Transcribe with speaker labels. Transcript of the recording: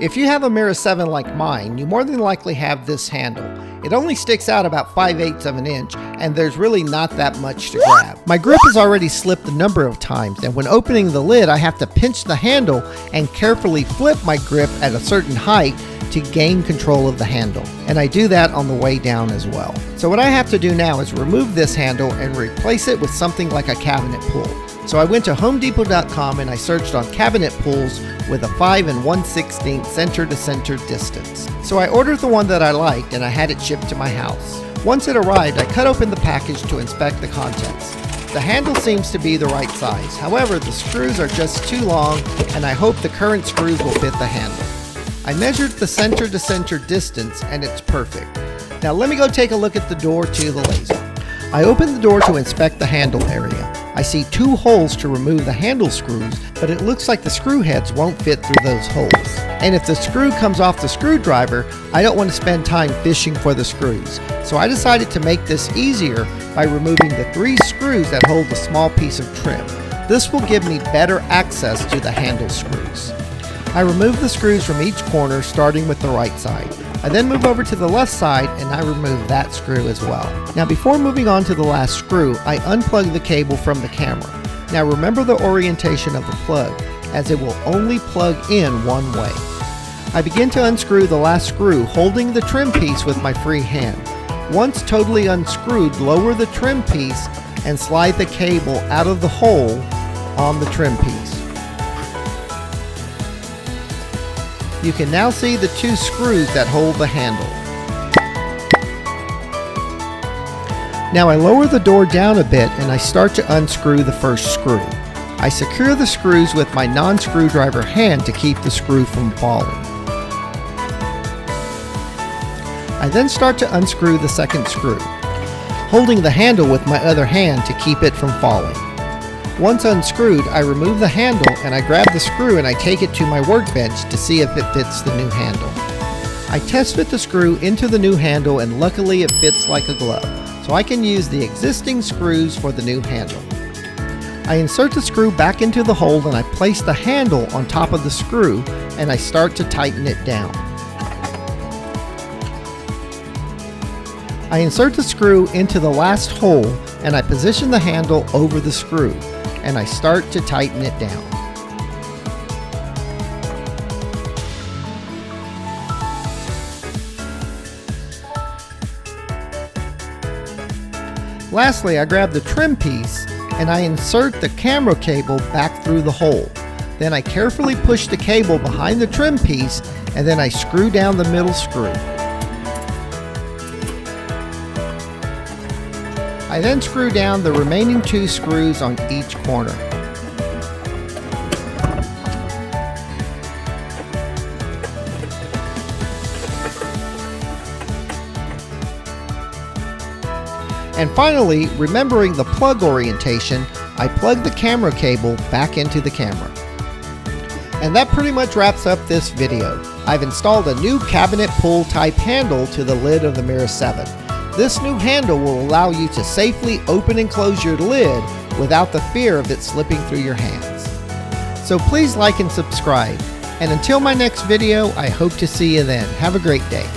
Speaker 1: If you have a Mira 7 like mine, you more than likely have this handle. It only sticks out about 5/8 of an inch, and there's really not that much to grab. My grip has already slipped a number of times, and when opening the lid, I have to pinch the handle and carefully flip my grip at a certain height to gain control of the handle. And I do that on the way down as well. So what I have to do now is remove this handle and replace it with something like a cabinet pull. So I went to homedepot.com and I searched on cabinet pulls with a 5 1/16 center to center distance. So I ordered the one that I liked and I had it shipped to my house. Once it arrived, I cut open the package to inspect the contents. The handle seems to be the right size. However, the screws are just too long and I hope the current screws will fit the handle. I measured the center to center distance and it's perfect. Now let me go take a look at the door to the laser. I opened the door to inspect the handle area. I see 2 holes to remove the handle screws, but it looks like the screw heads won't fit through those holes. And if the screw comes off the screwdriver, I don't want to spend time fishing for the screws. So I decided to make this easier by removing the 3 screws that hold the small piece of trim. This will give me better access to the handle screws. I remove the screws from each corner, starting with the right side. I then move over to the left side and I remove that screw as well. Now before moving on to the last screw, I unplug the cable from the camera. Now remember the orientation of the plug, as it will only plug in one way. I begin to unscrew the last screw, holding the trim piece with my free hand. Once totally unscrewed, lower the trim piece and slide the cable out of the hole on the trim piece. You can now see the 2 screws that hold the handle. Now I lower the door down a bit and I start to unscrew the first screw. I secure the screws with my non-screwdriver hand to keep the screw from falling. I then start to unscrew the second screw, holding the handle with my other hand to keep it from falling. Once unscrewed, I remove the handle and I grab the screw and I take it to my workbench to see if it fits the new handle. I test fit the screw into the new handle and luckily it fits like a glove, so I can use the existing screws for the new handle. I insert the screw back into the hole and I place the handle on top of the screw and I start to tighten it down. I insert the screw into the last hole and I position the handle over the screw and I start to tighten it down. Lastly, I grab the trim piece and I insert the camera cable back through the hole. Then I carefully push the cable behind the trim piece and then I screw down the middle screw. I then screw down the remaining 2 screws on each corner. And finally, remembering the plug orientation, I plug the camera cable back into the camera. And that pretty much wraps up this video. I've installed a new cabinet pull type handle to the lid of the Mira 7. This new handle will allow you to safely open and close your lid without the fear of it slipping through your hands. So please like and subscribe. And until my next video, I hope to see you then. Have a great day.